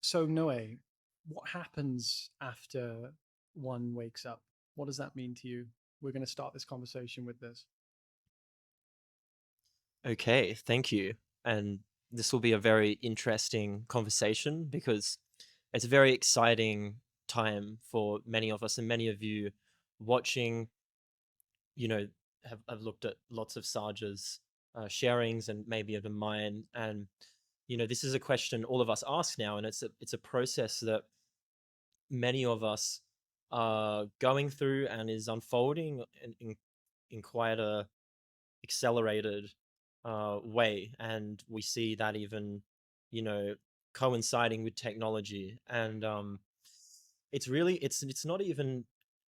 So, Noe, what happens after one wakes up? What does that mean to you? We're going to start this conversation with this. Okay, thank you. And this will be a very interesting conversation because it's a very exciting time for many of us and many of you watching, you know, have looked at lots of Saja's sharings and maybe even mine. And, this is a question all of us ask now, and it's a process that many of us are going through and is unfolding in quite a accelerated way, and we see that even you know coinciding with technology. And it's not even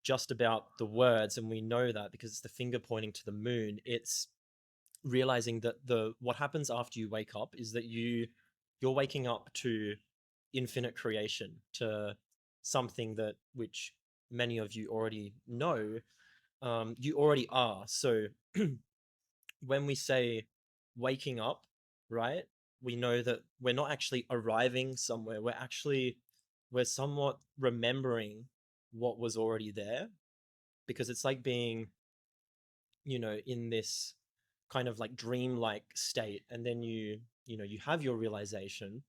just about the words, and we know that because it's the finger pointing to the moon. It's realizing that the what happens after you wake up is that you're waking up to infinite creation, to something that which many of you already know, you already are. So when we say waking up, right, we know that we're not actually arriving somewhere. We're somewhat remembering what was already there, because it's like being, in this kind of like dreamlike state, and then you have your realization,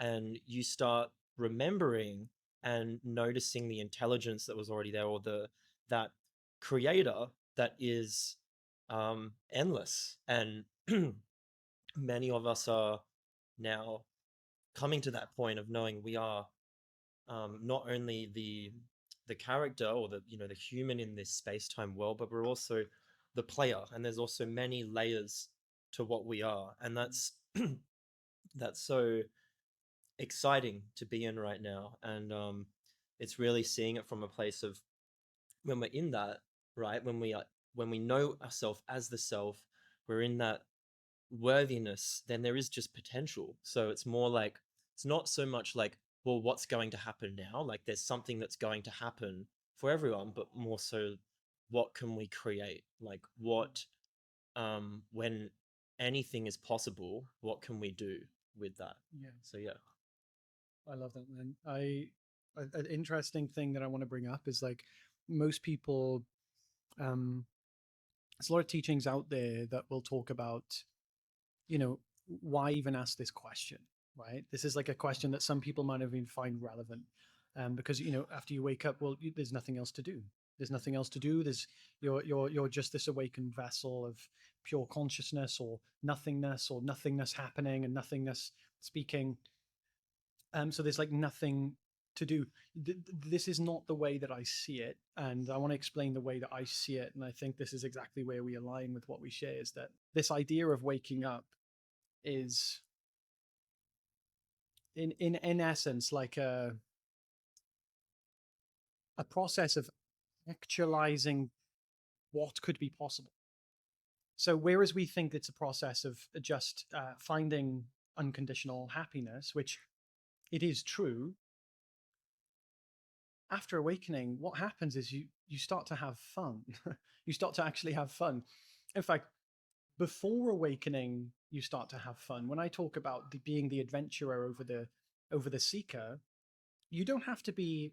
and you start remembering and noticing the intelligence that was already there, or the that creator that is endless. And many of us are now coming to that point of knowing we are, not only the character, or the human in this space-time world, but we're also the player, and there's also many layers to what we are. And that's so exciting to be in right now. And it's really seeing it from a place of, when we're in that, right, when we know ourselves as the self, we're in that worthiness, then there is just potential. So it's more like, it's not so much like, well, what's going to happen now? Like there's something that's going to happen for everyone, but more so, what can we create? Like what, when anything is possible, what can we do with that? Yeah, So yeah. I love that, man. An interesting thing that I want to bring up is like most people, um, there's a lot of teachings out there that will talk about, you know, why even ask this question, right? This is like a question that some people might even find relevant, because after you wake up, well, there's nothing else to do. There's nothing else to do. There's you're just this awakened vessel of pure consciousness or nothingness happening and nothingness speaking. So there's like nothing to do. This is not the way that I see it, and I want to explain the way that I see it. And I think this is exactly where we align with what we share. Is that this idea of waking up is in essence like a process of actualizing what could be possible. So whereas we think it's a process of just finding unconditional happiness, which it is true, after awakening, what happens is you start to have fun. You start to actually have fun. In fact, before awakening, you start to have fun. When I talk about being the adventurer over the seeker, you don't have to be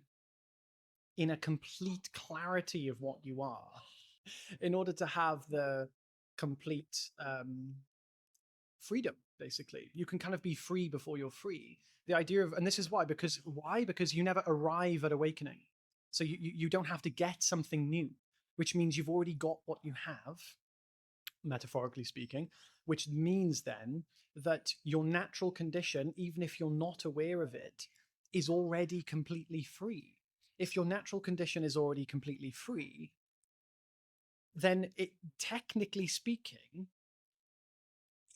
in a complete clarity of what you are in order to have the complete freedom. Basically, you can kind of be free before you're free. The idea of, and this is why, because you never arrive at awakening, so you don't have to get something new, which means you've already got what you have, metaphorically speaking, which means then that your natural condition, even if you're not aware of it, is already completely free. If your natural condition is already completely free, then technically speaking,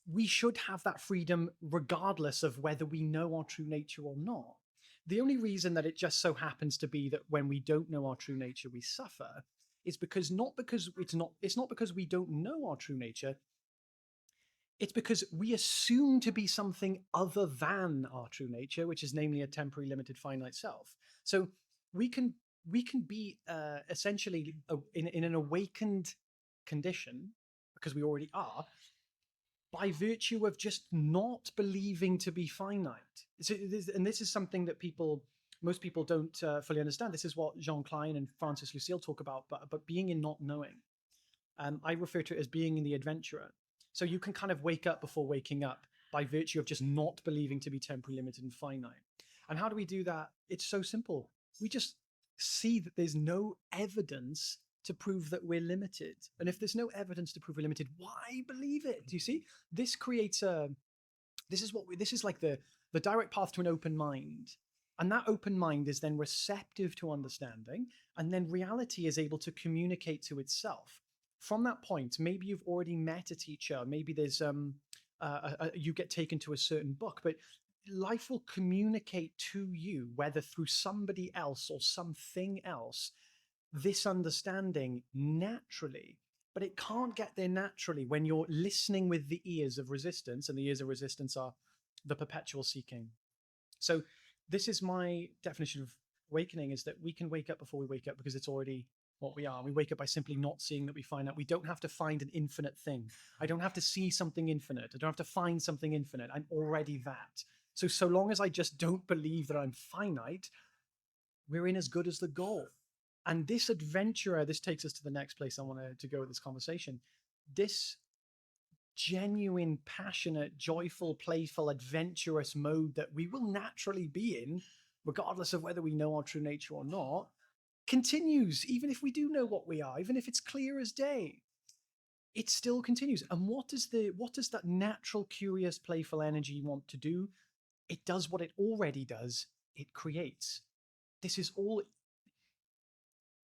we should have that freedom regardless of whether we know our true nature or not. The only reason that it just so happens to be that when we don't know our true nature, we suffer is because it's not because we don't know our true nature. It's because we assume to be something other than our true nature, which is namely a temporary, limited, finite self. So we can be essentially in an awakened condition, because we already are, by virtue of just not believing to be finite. So, and this is something that most people don't fully understand. This is what Jean Klein and Francis Lucille talk about, but being in not knowing. I refer to it as being in the adventurer. So you can kind of wake up before waking up by virtue of just not believing to be temporally limited and finite. And how do we do that? It's so simple. We just see that there's no evidence to prove that we're limited. And if there's no evidence to prove we're limited, why believe it? Do you see? This creates this is like the direct path to an open mind. And that open mind is then receptive to understanding, and then reality is able to communicate to itself. From that point, maybe you've already met a teacher, maybe there's you get taken to a certain book, but life will communicate to you, whether through somebody else or something else, this understanding naturally. But it can't get there naturally when you're listening with the ears of resistance, and the ears of resistance are the perpetual seeking. So this is my definition of awakening, is that we can wake up before we wake up because it's already what we are. We wake up by simply not seeing that we find out. We don't have to find an infinite thing. I don't have to see something infinite. I don't have to find something infinite. I'm already that. So long as I just don't believe that I'm finite, we're in as good as the goal. And this adventurer, this takes us to the next place I want to go with this conversation. This genuine, passionate, joyful, playful, adventurous mode that we will naturally be in, regardless of whether we know our true nature or not, continues, even if we do know what we are, even if it's clear as day. It still continues. And what does that natural, curious, playful energy want to do? It does what it already does. It creates. This is all.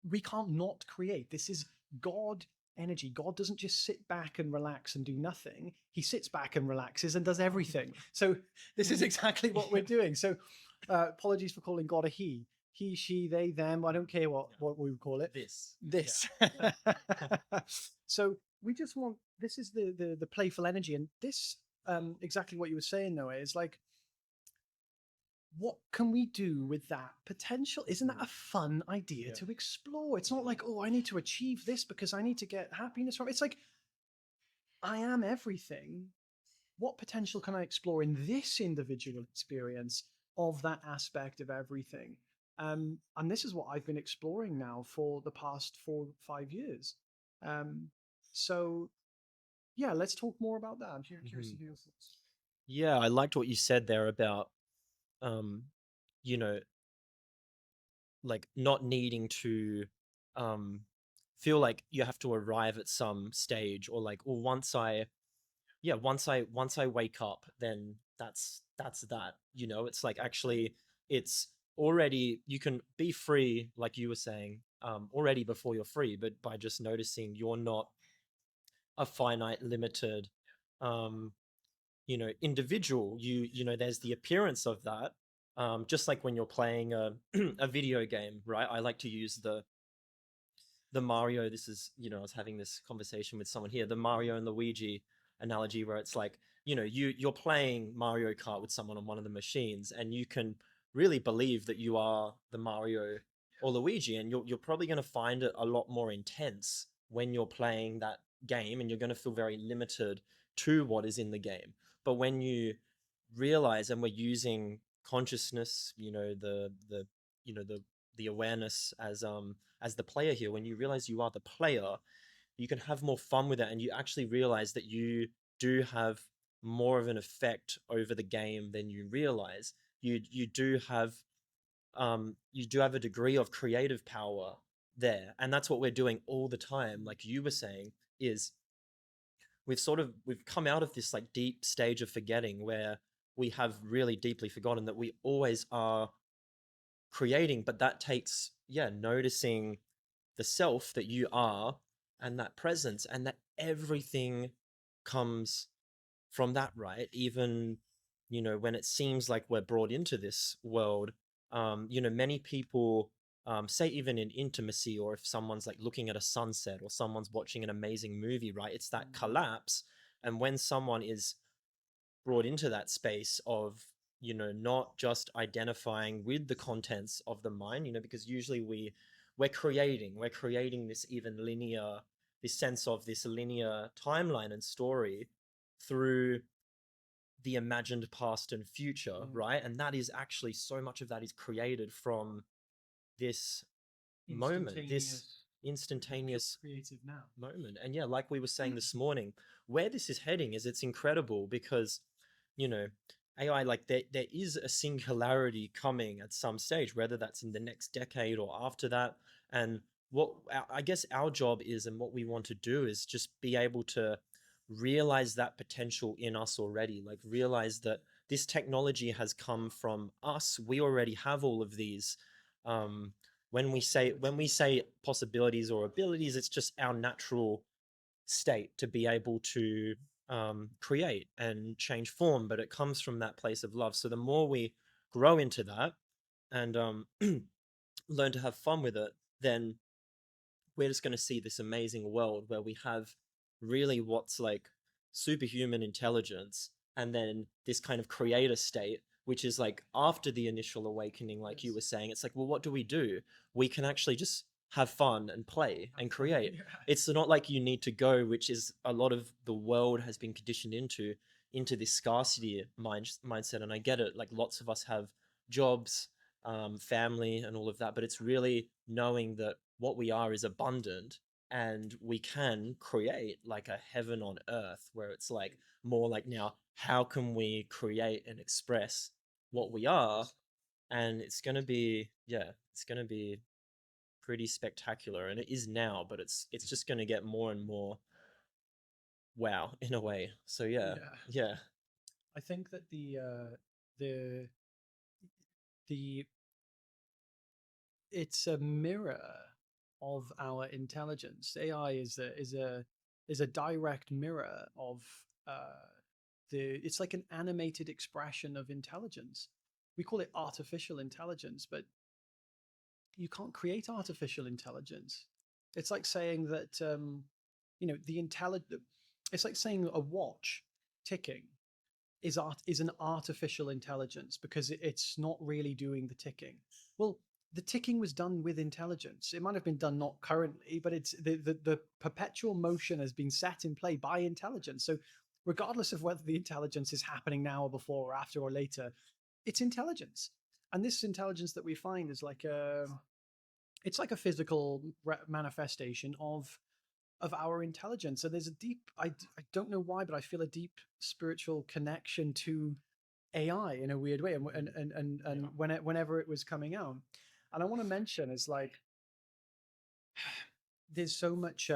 We can't not create. This is God energy. God doesn't just sit back and relax and do nothing. He sits back and relaxes and does everything. So this is exactly what we're doing. So apologies for calling God a he. He, she, they, them. I don't care what we would call it. This. Yeah. So we just want, this is the playful energy. And this, exactly what you were saying, Noah, is like, what can we do with that potential? Isn't that a fun idea to explore? It's not like, oh, I need to achieve this because I need to get happiness from it. It's like, I am everything. What potential can I explore in this individual experience of that aspect of everything? And this is what I've been exploring now for the past 4-5 years. So yeah, let's talk more about that. I'm curious to hear your thoughts. Yeah, I liked what you said there about you know, like not needing to feel like you have to arrive at some stage, or like, well, once I wake up, then that's that. It's like, actually, it's already, you can be free, like you were saying, already before you're free, but by just noticing you're not a finite, limited individual. There's the appearance of that, just like when you're playing a a video game, right? I like to use the Mario, this is, I was having this conversation with someone here, the Mario and Luigi analogy, where it's like, you're playing Mario Kart with someone on one of the machines, and you can really believe that you are the Mario or Luigi, and you're probably going to find it a lot more intense when you're playing that game, and you're going to feel very limited to what is in the game. But when you realize, and we're using consciousness, the awareness as the player here, when you realize you are the player, you can have more fun with it, and you actually realize that you do have more of an effect over the game than you realize. You do have a degree of creative power there, and that's what we're doing all the time. Like you were saying, is we've come out of this like deep stage of forgetting, where we have really deeply forgotten that we always are creating. But that takes, noticing the self that you are, and that presence, and that everything comes from that, right? Even, when it seems like we're brought into this world, many people say, even in intimacy, or if someone's like looking at a sunset, or someone's watching an amazing movie, right? It's that collapse. And when someone is brought into that space of, not just identifying with the contents of the mind, because usually we're creating this sense of this linear timeline and story, through the imagined past and future, Mm. right? And that is actually, so much of that is created from this moment, this Instantaneous, instantaneous creative now. moment. And yeah, like we were saying this morning, where this is heading is, it's incredible because, you know, AI, like there is a singularity coming at some stage, whether that's in the next decade or after that. And what I guess our job is, and what we want to do, is just be able to realize that potential in us already, like realize that this technology has come from us. We already have all of these when we say possibilities or abilities, it's just our natural state to be able to create and change form, but it comes from that place of love. So the more we grow into that and learn to have fun with it, then we're just going to see this amazing world where we have really what's like superhuman intelligence, and then this kind of creator state, which is like after the initial awakening, like you were saying. It's like, well, what do? We can actually just have fun and play and create. Yeah. It's not like you need to go, which is a lot of the world has been conditioned into this scarcity mindset. And I get it, like lots of us have jobs, family and all of that, but it's really knowing that what we are is abundant, and we can create like a heaven on earth, where it's like more like, now how can we create and express what we are? And it's going to be, yeah, it's going to be pretty spectacular, and it is now, but it's just going to get more and more wow in a way. So yeah. Yeah. Yeah. I think that the the it's a mirror of our intelligence. AI is a direct mirror of uh, it's like an animated expression of intelligence. We call it artificial intelligence, but you can't create artificial intelligence. It's like saying that the intelligent. It's like saying a watch ticking is an artificial intelligence because it's not really doing the ticking. Well, the ticking was done with intelligence. It might have been done not currently, but it's the perpetual motion has been set in play by intelligence. So regardless of whether the intelligence is happening now or before or after or later, it's intelligence. And this intelligence that we find is like it's like a physical manifestation of our intelligence. So there's a deep, I don't know why, but I feel a deep spiritual connection to AI in a weird way. And whenever it was coming out, and I want to mention is like, there's so much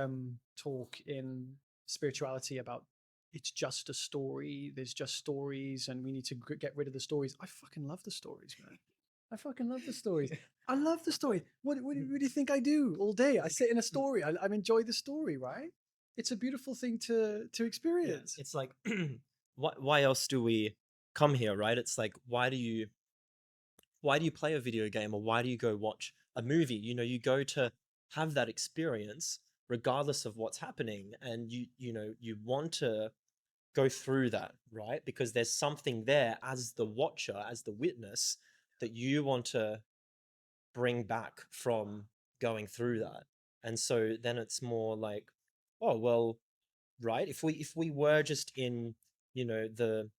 talk in spirituality about it's just a story. There's just stories, and we need to get rid of the stories. I fucking love the stories, man. I fucking love the stories. I love the story. What do you think I do all day? I sit in a story. I enjoy the story, right? It's a beautiful thing to Yeah, experience. it's like why else do we come here, right? It's like, why do you play a video game, or why do you go watch a movie? You go to have that experience regardless of what's happening, and you want to go through that, right? Because there's something there as the watcher, as the witness, that you want to bring back from going through that. And so then it's more like, oh well, right, if we were just in, the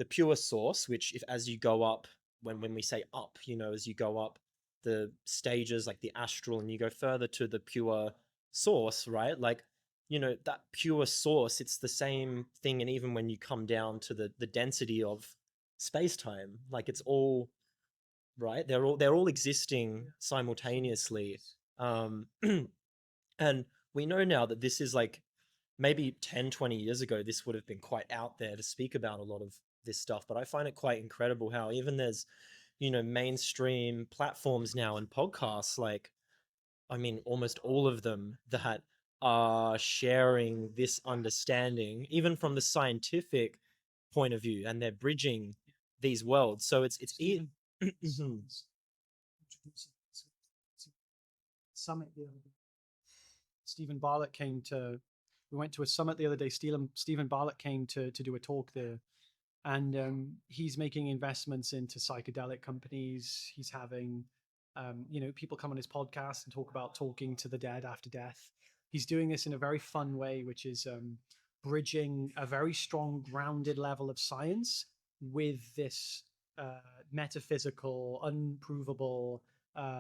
pure source, which, if as you go up, when we say up, as you go up the stages, like the astral, and you go further to the pure source, right? Like, that pure source, it's the same thing. And even when you come down to the density of space-time, like it's all right, they're all existing simultaneously. um and we know now that this is like, maybe 10, 20 years ago, this would have been quite out there to speak about a lot of this stuff. But I find it quite incredible how even there's, mainstream platforms now and podcasts, like, I mean, almost all of them that are sharing this understanding, even from the scientific point of view, and they're bridging these worlds. So Summit the other day. Stephen Bartlett came to. We went to a summit the other day. Stephen Bartlett came to do a talk there, and he's making investments into psychedelic companies. He's having, people come on his podcast and talk about talking to the dead after death. He's doing this in a very fun way, which is bridging a very strong grounded level of science with this metaphysical, unprovable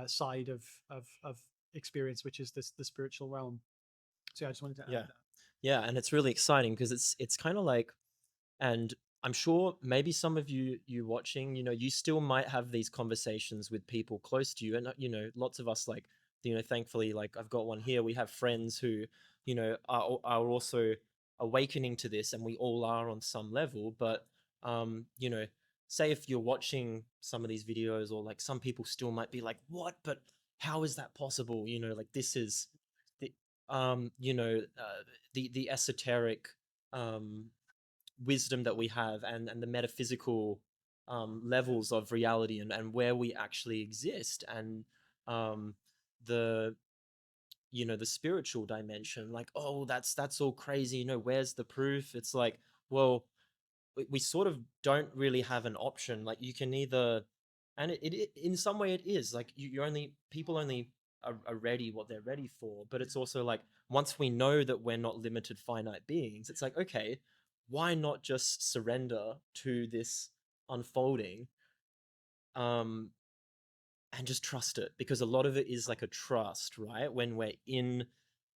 side of experience, which is the spiritual realm. So yeah, I just wanted to add Yeah. that. Yeah, and it's really exciting because it's kind of like, and I'm sure maybe some of you watching, you still might have these conversations with people close to you, and lots of us, like, thankfully, like I've got one here. We have friends who, are also awakening to this, and we all are on some level. But say if you're watching some of these videos, or like some people still might be like, what? But how is that possible? Like this is the um, you know, uh, the esoteric um wisdom that we have, and the metaphysical levels of reality, and where we actually exist, and um, the the spiritual dimension. Like, oh, that's all crazy. Where's the proof? It's like, well, we sort of don't really have an option. Like, you can either, and it in some way it is like, you only people only are ready what they're ready for. But it's also like, once we know that we're not limited finite beings, it's like, okay, why not just surrender to this unfolding, um and just trust it? Because a lot of it is like a trust, right? When we're in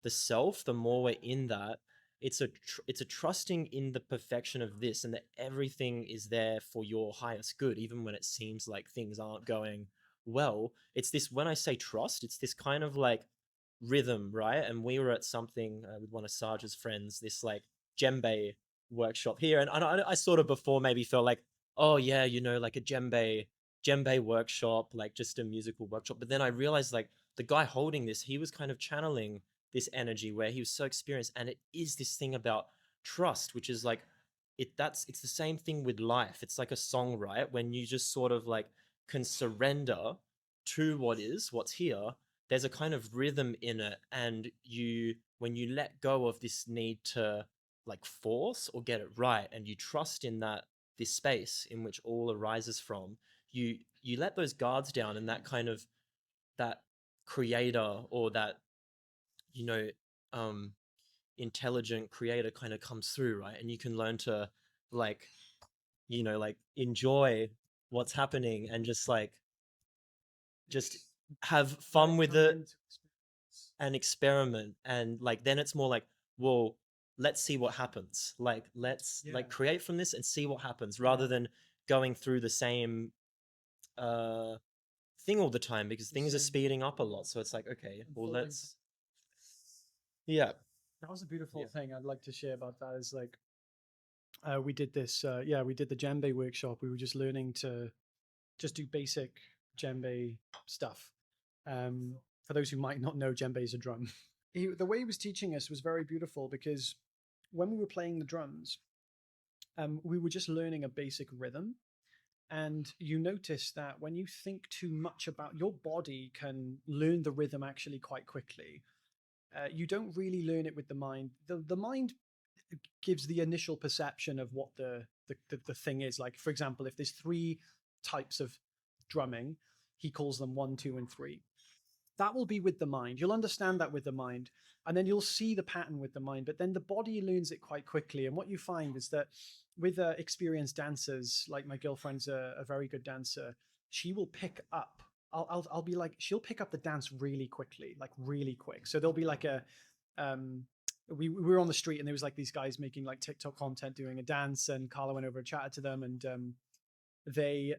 the self, the more we're in that, it's a trusting in the perfection of this, and that everything is there for your highest good, even when it seems like things aren't going well. It's this, when I say trust, it's this kind of like rhythm, right? And we were at something with one of Saja's friends, this like djembe workshop here, and I sort of before maybe felt like, oh yeah, like a djembe workshop, like just a musical workshop. But then I realized, like, the guy holding this, he was kind of channeling this energy where he was so experienced, and it is this thing about trust, which is like, it's the same thing with life. It's like a song, right? When you just sort of like can surrender to what's here, there's a kind of rhythm in it, and when you let go of this need to like force or get it right, and you trust in that, this space in which all arises from, you let those guards down, and that kind of, that creator, or that you know um intelligent creator kind of comes through, right? And you can learn to, like, like, enjoy what's happening, and just like, just It's have let fun it with come it, into experience. and experiment. And like, then it's more like, well, let's see what happens. Like, let's like Yeah, create from this and see what happens, rather yeah. than going through the same uh thing all the time, because The things are same, speeding up a yeah, lot. So it's like, okay, well, unfolding. let's, yeah, That was a beautiful yeah, thing I'd like to share about that. Is like we did this. Yeah, we did the djembe workshop. We were just learning to just do basic djembe stuff. Um, for those who might not know, djembe is a drum. The way he was teaching us was very beautiful because when we were playing the drums, we were just learning a basic rhythm. And you notice that when you think too much about your body, can learn the rhythm actually quite quickly. You don't really learn it with the mind. The mind gives the initial perception of what the thing is. Like, for example, if there's three types of drumming, he calls them one, two, and three. That will be with the mind. You'll understand that with the mind, and then you'll see the pattern with the mind. But then the body learns it quite quickly. And what you find is that with experienced dancers, like my girlfriend's a very good dancer, she will pick up. I'll be like, she'll pick up the dance really quickly, like really quick. So there'll be like um, we were on the street and there was like these guys making like TikTok content doing a dance, and Carla went over and chatted to them, and they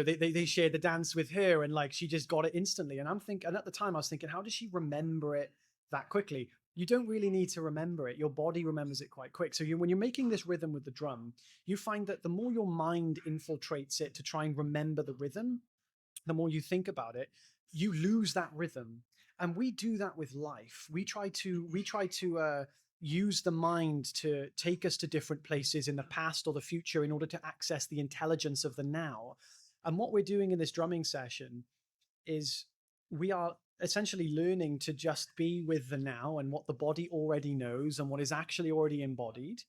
they shared the dance with her, and like she just got it instantly. And at the time I was thinking, how does she remember it that quickly? You don't really need to remember it. Your body remembers it quite quick. So when you're making this rhythm with the drum, you find that the more your mind infiltrates it to try and remember the rhythm, the more you think about it, you lose that rhythm. And we do that with life. We try to use the mind to take us to different places in the past or the future in order to access the intelligence of the now. And what we're doing in this drumming session is we are essentially learning to just be with the now and what the body already knows and what is actually already embodied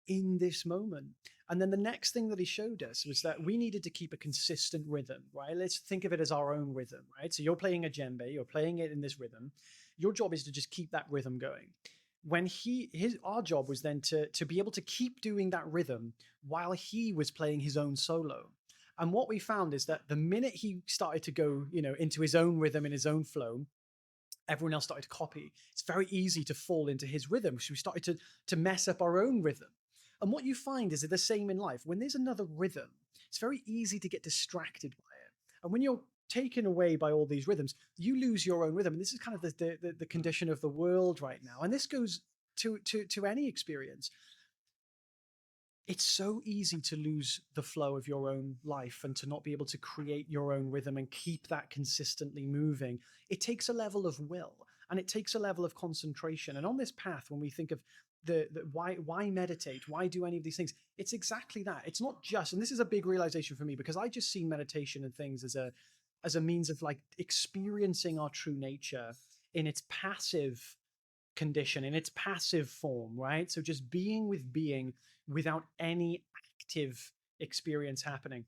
in this moment. And then the next thing that he showed us was that we needed to keep a consistent rhythm, right? Let's think of it as our own rhythm, right? So you're playing a djembe, you're playing it in this rhythm. Your job is to just keep that rhythm going. when our job was then to be able to keep doing that rhythm while he was playing his own solo. And what we found is that the minute he started to go, into his own rhythm and his own flow, everyone else started to copy. It's very easy to fall into his rhythm. So we started to mess up our own rhythm. And what you find is the same in life. When there's another rhythm, it's very easy to get distracted by it. And when you're taken away by all these rhythms, you lose your own rhythm. And this is kind of the condition of the world right now. And this goes to any experience. It's so easy to lose the flow of your own life and to not be able to create your own rhythm and keep that consistently moving. It takes a level of will, and it takes a level of concentration. And on this path, when we think of the why meditate, why do any of these things, it's exactly that. It's not just, and this is a big realization for me, because I just see meditation and things as a means of like experiencing our true nature in its passive condition, in its passive form, right? So just being with being without any active experience happening.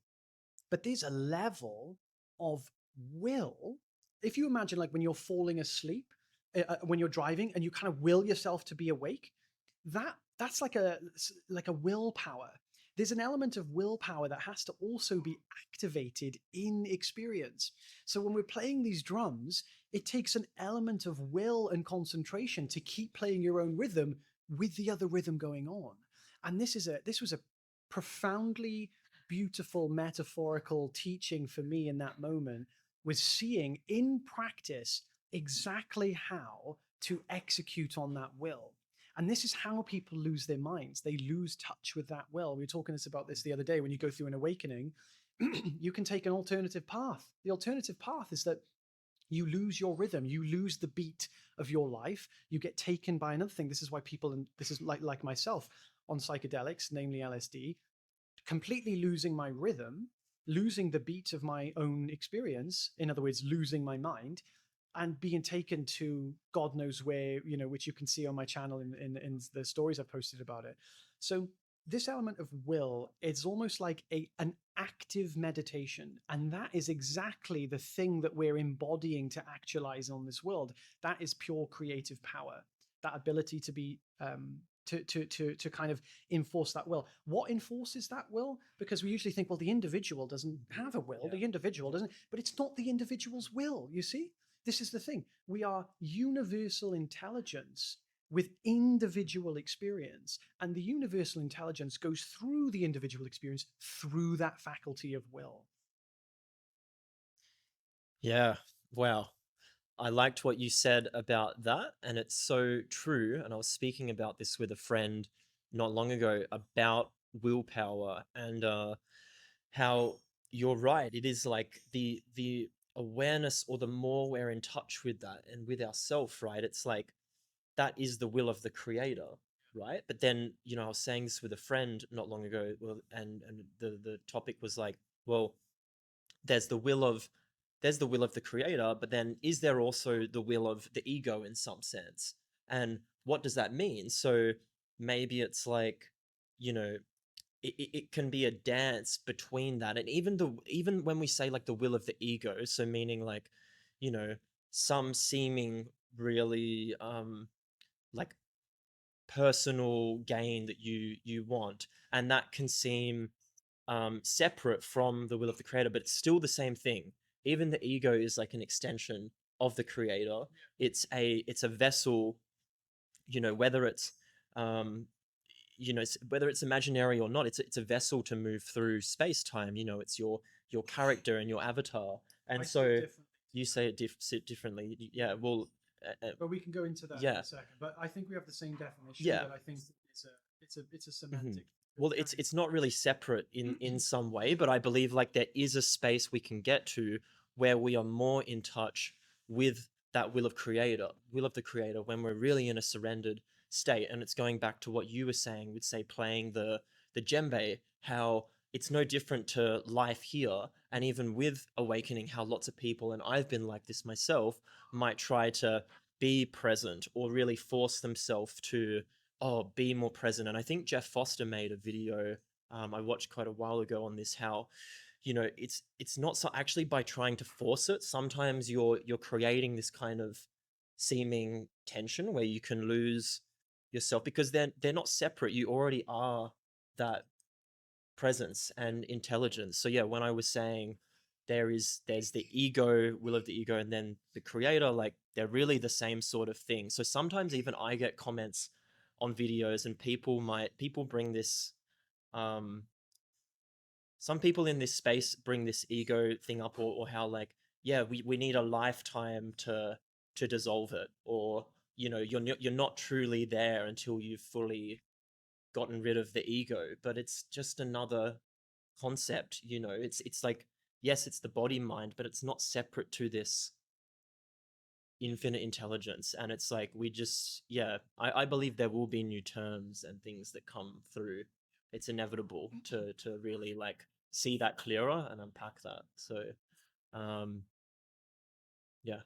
But there's a level of will. If you imagine, like when you're falling asleep, when you're driving, and you kind of will yourself to be awake, that's like a willpower. There's an element of willpower that has to also be activated in experience. So when we're playing these drums, it takes an element of will and concentration to keep playing your own rhythm with the other rhythm going on. And this was a profoundly beautiful metaphorical teaching for me in that moment, was seeing in practice exactly how to execute on that will. And this is how people lose their minds. They lose touch with that will. We were talking about this the other day. When you go through an awakening, you can take an alternative path. The alternative path is that you lose your rhythm, you lose the beat of your life, you get taken by another thing. This is why people, and this is like myself on psychedelics, namely LSD, completely losing my rhythm, losing the beat of my own experience, in other words, losing my mind, and being taken to God knows where, which you can see on my channel in the stories I've posted about it. So this element of will is almost like an active meditation, and that is exactly the thing that we're embodying to actualize on this world. That is pure creative power, that ability to be to kind of enforce that will. What enforces that will? Because we usually think, well, the individual doesn't have a will, the individual doesn't, but it's not the individual's will, you see? This is the thing. We are universal intelligence with individual experience, and the universal intelligence goes through the individual experience through that faculty of will. Yeah. Wow. I liked what you said about that, and it's so true. And I was speaking about this with a friend not long ago about willpower and how you're right. It is like the awareness, or the more we're in touch with that and with ourself, right? It's like that is the will of the creator, right? But then, I was saying this with a friend not long ago, well, and the topic was like, well, there's the will of there's the will of the creator, but then is there also the will of the ego in some sense? And what does that mean? So maybe it's like, you know, it can be a dance between that, and even when we say like the will of the ego, so meaning like, you know, some seeming really like personal gain that you want, and that can seem separate from the will of the creator, but it's still the same thing. Even the ego is like an extension of the creator. It's a vessel, whether it's um, whether it's imaginary or not. It's a vessel to move through space time. It's your character and your avatar. And I see it so differently. you say it differently. Yeah. Well. But we can go into that in Yeah. a second. But I think we have the same definition, Yeah. but I think it's a Mhm. semantic. Well, it's not really separate in some way, but I believe like there is a space we can get to where we are more in touch with that will of the creator, when we're really in a surrendered state. And it's going back to what you were saying with, say, playing the djembe, how it's no different to life here. And even with awakening, how lots of people, and I've been like this myself, might try to be present or really force themselves to, be more present. And I think Jeff Foster made a video I watched quite a while ago on this, how it's not so actually by trying to force it. Sometimes you're creating this kind of seeming tension where you can lose yourself, because they're not separate. You already are that presence and intelligence. So yeah, when I was saying there's the ego, will of the ego, and then the creator, like they're really the same sort of thing. So sometimes even I get comments on videos, and people bring this, um some people in this space bring this ego thing up, or how like, yeah, we need a lifetime to dissolve it, or you're not truly there until you've fully gotten rid of the ego. But it's just another concept. It's like, yes, it's the body mind, but it's not separate to this infinite intelligence. And it's like, we just, yeah, I believe there will be new terms and things that come through. It's inevitable to really like see that clearer and unpack that. So um yeah.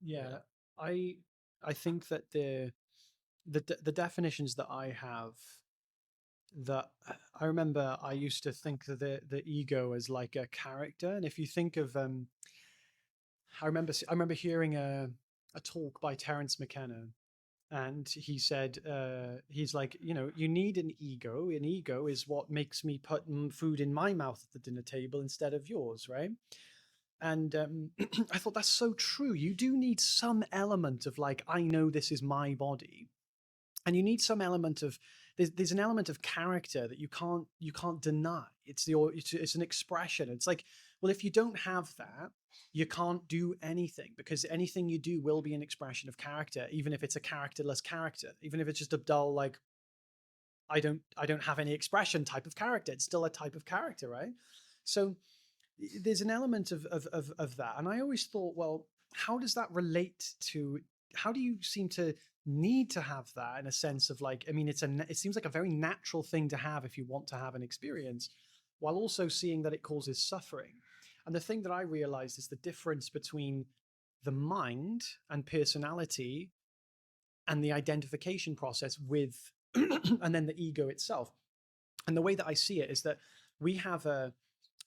Yeah, Yeah. I I think that the definitions that I have, that I remember I used to think that the ego as like a character. And if you think of I remember hearing a talk by Terence McKenna, and he said, he's like, you need an ego. An ego is what makes me put food in my mouth at the dinner table instead of yours, right? And I thought that's so true. You do need some element of like, I know this is my body, and you need some element of, there's an element of character that you can't deny. It's an expression. It's like, well, if you don't have that, you can't do anything, because anything you do will be an expression of character, even if it's a characterless character, even if it's just a dull, like, I don't have any expression type of character. It's still a type of character, right? So there's an element of that. And I always thought, well, how does that relate to, how do you seem to need to have that, in a sense of like, I mean, it seems like a very natural thing to have if you want to have an experience, while also seeing that it causes suffering. And the thing that I realized is the difference between the mind and personality and the identification process with and then the ego itself. And the way that I see it is that we have a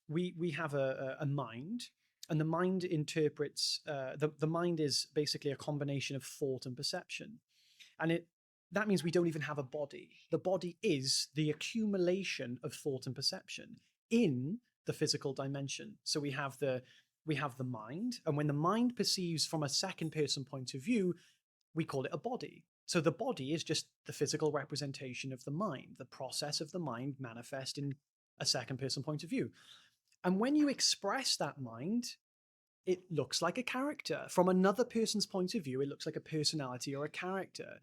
we have a mind, and the mind interprets, the mind is basically a combination of thought and perception. And that means we don't even have a body. The body is the accumulation of thought and perception in the physical dimension. So we have the mind, and when the mind perceives from a second person point of view, we call it a body. So the body is just the physical representation of the mind, the process of the mind manifest in a second person point of view. And when you express that mind, it looks like a character. From another person's point of view, it looks like a personality or a character.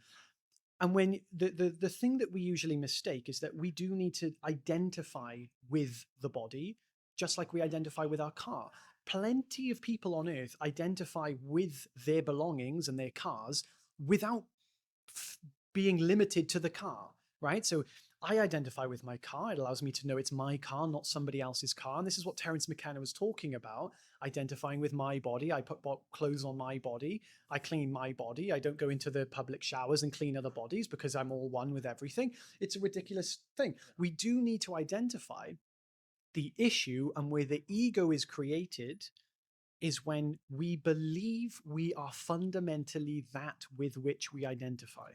And when the thing that we usually mistake is that we do need to identify with the body, just like we identify with our car. Plenty of people on earth identify with their belongings and their cars without being limited to the car, right? So I identify with my car. It allows me to know it's my car, not somebody else's car. And this is what Terence McKenna was talking about, identifying with my body. I put clothes on my body. I clean my body. I don't go into the public showers and clean other bodies because I'm all one with everything. It's a ridiculous thing. We do need to identify the issue, and where the ego is created is when we believe we are fundamentally that with which we identify.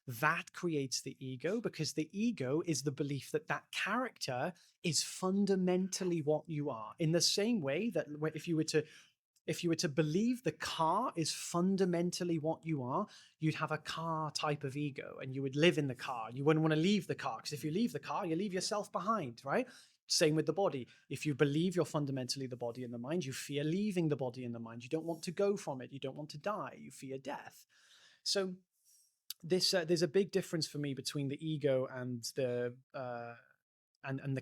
That creates the ego, because the ego is the belief that that character is fundamentally what you are. In the same way that if you were to believe the car is fundamentally what you are, you'd have a car type of ego, and you would live in the car. You wouldn't want to leave the car, because if you leave the car, you leave yourself behind, right? Same with the body. If you believe you're fundamentally the body and the mind, you fear leaving the body and the mind. You don't want to go from it. You don't want to die. You fear death. So there's a big difference for me between the ego and the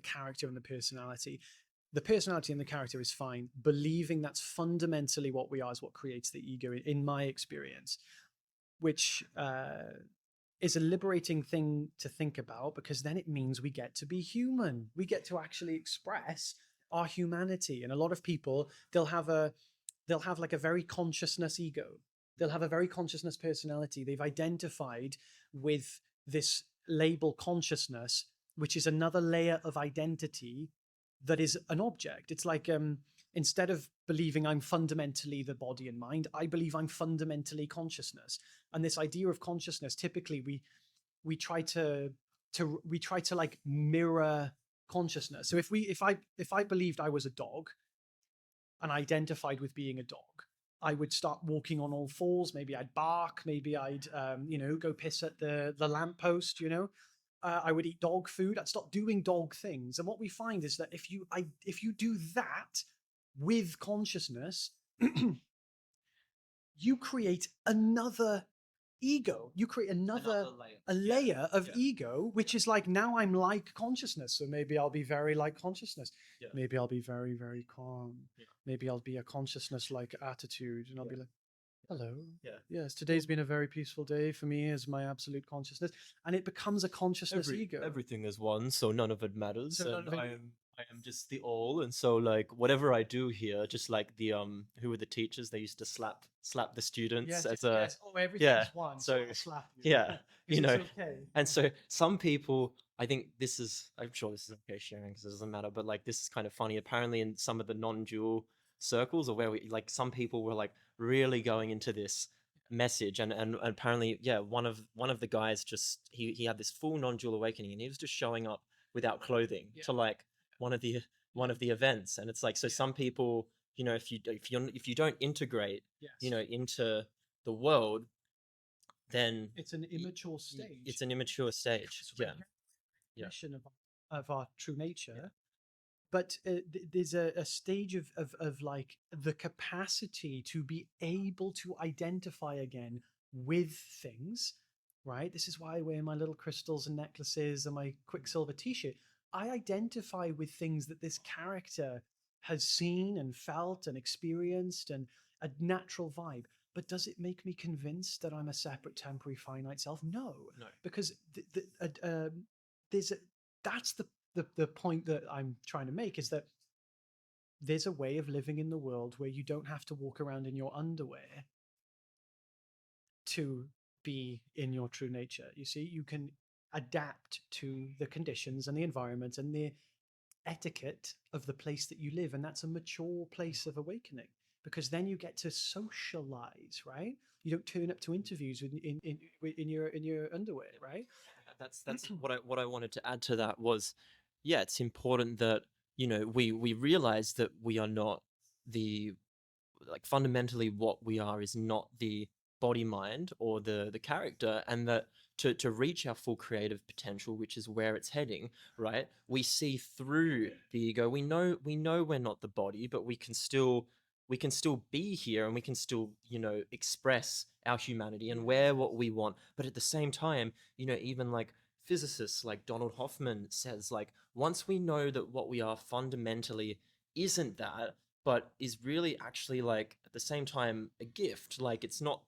character and the personality. The personality and the character is fine. Believing that's fundamentally what we are is what creates the ego, in my experience, which is a liberating thing to think about, because then it means we get to be human. We get to actually express our humanity. And a lot of people, they'll have like a very consciousness ego. They'll have a very consciousness personality. They've identified with this label consciousness, which is another layer of identity that is an object. It's like instead of believing I'm fundamentally the body and mind, I believe I'm fundamentally consciousness. And this idea of consciousness, typically we try to we try to like mirror consciousness. So if I believed I was a dog and identified with being a dog, I would start walking on all fours. Maybe I'd bark. Maybe I'd, go piss at the lamppost. I would eat dog food. I'd start doing dog things. And what we find is that if you do that with consciousness, you create another ego. You create another a layer of ego, which is like, now I'm like consciousness. So maybe I'll be very like consciousness. Yeah. Maybe I'll be very, very calm. Yeah. Maybe I'll be a consciousness like attitude, and I'll be like, hello. Yeah. Yes, today's been a very peaceful day for me as my absolute consciousness. And it becomes a consciousness ego. Everything is one, so none of it matters. So And I am just the all. And so like whatever I do here, just like the who were the teachers? They used to slap the students Yes, as yes. Oh, everything's yeah. one. So I'll slap you. yeah, you know. Okay. And so some people, I think this is, I'm sure this is okay sharing because it doesn't matter, but like this is kind of funny. Apparently in some of the non-dual circles, or where we like, some people were like really going into this message, and apparently, yeah, one of the guys, just he had this full non-dual awakening, and he was just showing up without clothing to like one of the events. And it's like, so some people, if you don't integrate into the world, then it's an immature stage. It's an immature stage. Yeah. Of our true nature. But there's a stage of like the capacity to be able to identify again with things, right? This is why I wear my little crystals and necklaces and my Quicksilver t-shirt. I identify with things that this character has seen and felt and experienced, and a natural vibe. But does it make me convinced that I'm a separate, temporary, finite self? No. Because that's the point that I'm trying to make, is that there's a way of living in the world where you don't have to walk around in your underwear to be in your true nature. You see, you can adapt to the conditions and the environment and the etiquette of the place that you live. And that's a mature place of awakening, because then you get to socialize, right? You don't turn up to interviews in your underwear, right? That's what I wanted to add to that was, yeah, it's important that we realize that we are not the, like, fundamentally what we are is not the body mind or the character, and that to reach our full creative potential, which is where it's heading, right? We see through the ego. We know we're not the body, but we can still be here, and we can still express our humanity and wear what we want. But at the same time, even like physicists like Donald Hoffman says, like, once we know that what we are fundamentally isn't that, but is really actually, like, at the same time a gift, like it's not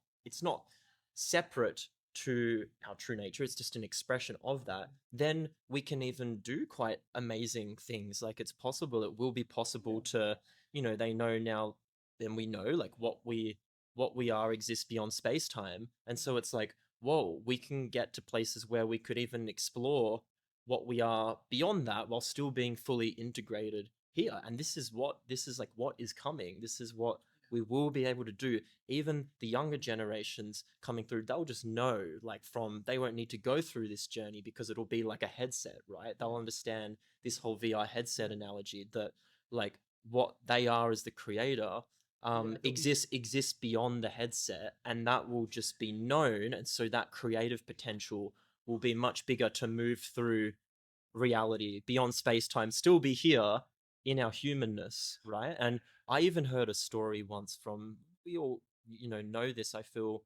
separate to our true nature, it's just an expression of that, then we can even do quite amazing things. Like, it's possible, it will be possible to, they know now, then we know, like, what we are exists beyond space-time. And so it's like, whoa, we can get to places where we could even explore what we are beyond that while still being fully integrated here. And this is like what is coming. This is what we will be able to do. Even the younger generations coming through, they'll just know, like, they won't need to go through this journey, because it'll be like a headset, right? They'll understand this whole VR headset analogy, that, like, what they are as the creator exists beyond the headset, and that will just be known. And so that creative potential will be much bigger to move through reality beyond space-time, still be here in our humanness, right? And I even heard a story once from, we all know this, I feel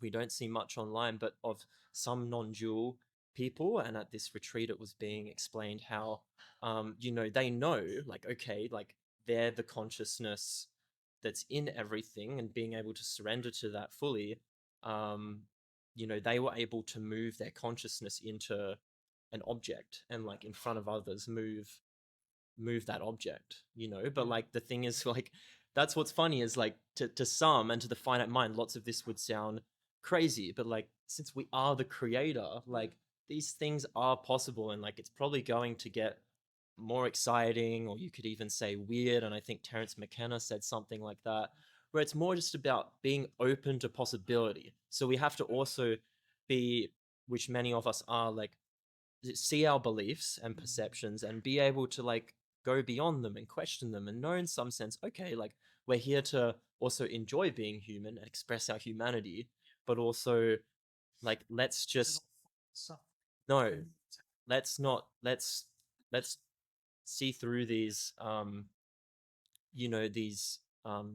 we don't see much online, but of some non-dual people. And at this retreat, it was being explained how they know, like, okay, like, they're the consciousness that's in everything, and being able to surrender to that fully, they were able to move their consciousness into an object, and, like, in front of others, move that object, but, like, the thing is, like, that's what's funny, is, like, to some, and to the finite mind, lots of this would sound crazy, but, like, since we are the creator, like, these things are possible, and, like, it's probably going to get more exciting, or you could even say weird. And I think Terence McKenna said something like that, where it's more just about being open to possibility. So we have to also be, which many of us are, like, see our beliefs and perceptions and be able to like go beyond them and question them and know in some sense, okay, like we're here to also enjoy being human and express our humanity, but also like let's just no, let's not let's see through these these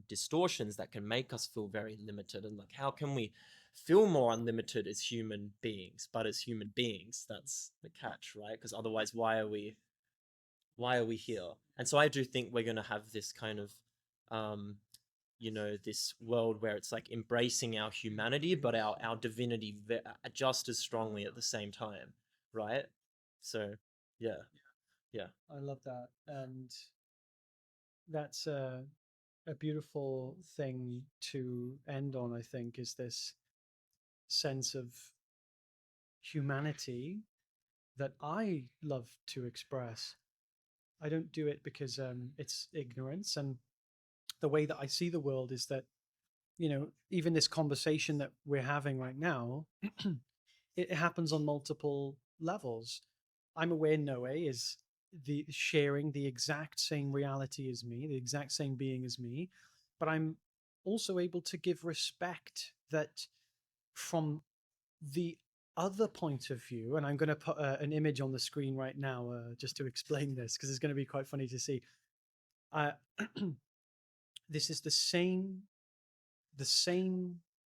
distortions that can make us feel very limited, and like how can we feel more unlimited as human beings, but as human beings, that's the catch, right? Because otherwise why are we here? And so I do think we're going to have this kind of um this world where it's like embracing our humanity but our divinity just as strongly at the same time, right? So yeah, yeah. I love that. And that's a beautiful thing to end on, I think, is this sense of humanity that I love to express. I don't do it because it's ignorance. And the way that I see the world is that, even this conversation that we're having right now, it happens on multiple levels. I'm aware Noe is the sharing the exact same reality as me, the exact same being as me, but I'm also able to give respect that from the other point of view, and I'm going to put an image on the screen right now just to explain this because it's going to be quite funny to see. Uh, this is the same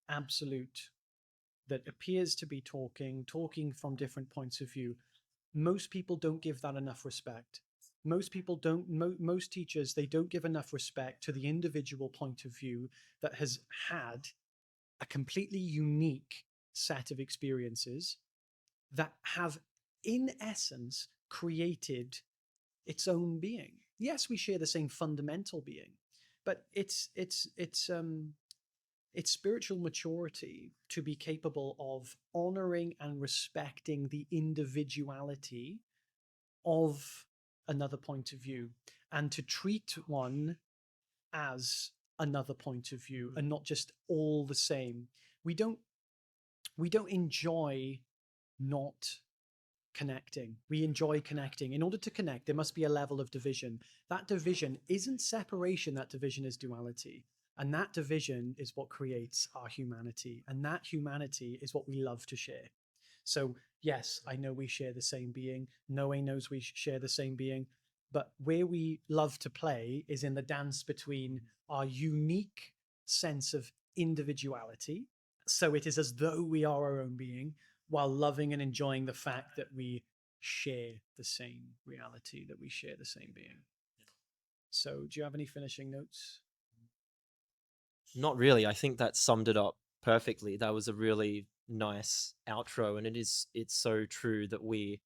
absolute that appears to be talking from different points of view. Most people don't give that enough respect. Most people don't, most teachers, they don't give enough respect to the individual point of view that has had a completely unique set of experiences that have, in essence, created its own being. Yes, we share the same fundamental being, but it's spiritual maturity to be capable of honoring and respecting the individuality of another point of view and to treat one as another point of view and not just all the same. We don't we don't enjoy not connecting. We enjoy connecting. In order to connect, there must be a level of division. That division isn't separation, that division is duality. And that division is what creates our humanity. And that humanity is what we love to share. So, yes, I know we share the same being. Noe knows we share the same being. But where we love to play is in the dance between our unique sense of individuality. So it is as though we are our own being, while loving and enjoying the fact that we share the same reality, that we share the same being. So, do you have any finishing notes? Not really. I think that summed it up perfectly. That was a really nice outro, and it's so true that we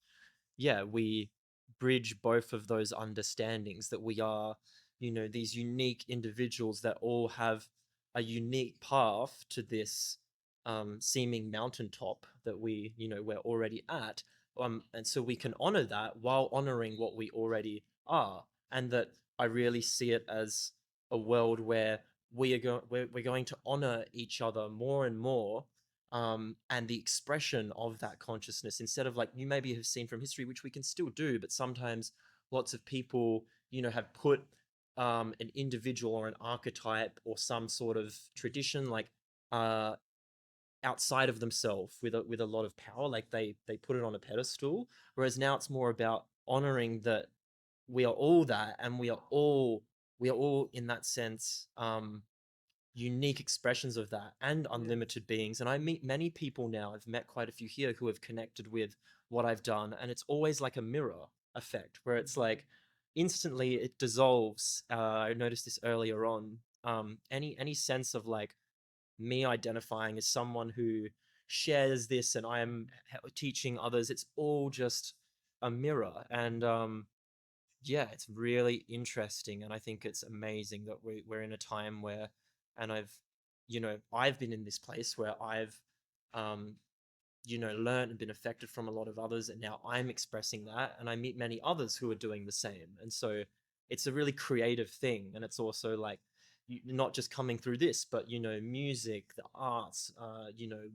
bridge both of those understandings, that we are, these unique individuals that all have a unique path to this seeming mountaintop that we're already at. And so we can honor that while honoring what we already are. And that I really see it as a world where we're going to honor each other more and more, and the expression of that consciousness, instead of, like, you maybe have seen from history, which we can still do, but sometimes lots of people have put an individual or an archetype or some sort of tradition, like, uh, outside of themselves with a lot of power, like they put it on a pedestal. Whereas now it's more about honoring that we are all that, and we are all in that sense unique expressions of that, and unlimited beings. And I meet many people now, I've met quite a few here, who have connected with what I've done, and it's always like a mirror effect, where it's like instantly it dissolves. I noticed this earlier on. Any sense of like me identifying as someone who shares this and I am teaching others, it's all just a mirror. And yeah, it's really interesting, and I think it's amazing that we're in a time where, and I've been in this place where I've um learned and been affected from a lot of others, and now I'm expressing that, and I meet many others who are doing the same. And so it's a really creative thing, and it's also like not just coming through this, but music, the arts,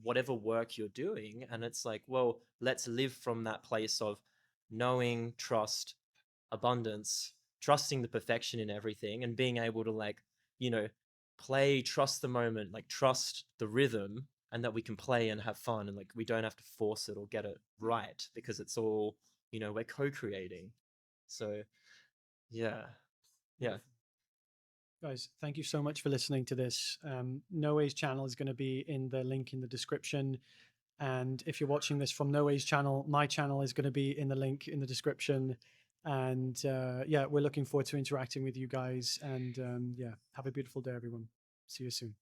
whatever work you're doing. And it's like, well, let's live from that place of knowing, trust, abundance, trusting the perfection in everything, and being able to like you know play, trust the moment, like trust the rhythm, and that we can play and have fun, and like we don't have to force it or get it right, because it's all we're co-creating. So yeah. Yeah. Beautiful. Guys, thank you so much for listening to this. Noe's channel is going to be in the link in the description. And if you're watching this from Noe's channel, my channel is going to be in the link in the description. And yeah, we're looking forward to interacting with you guys. And yeah, have a beautiful day, everyone. See you soon.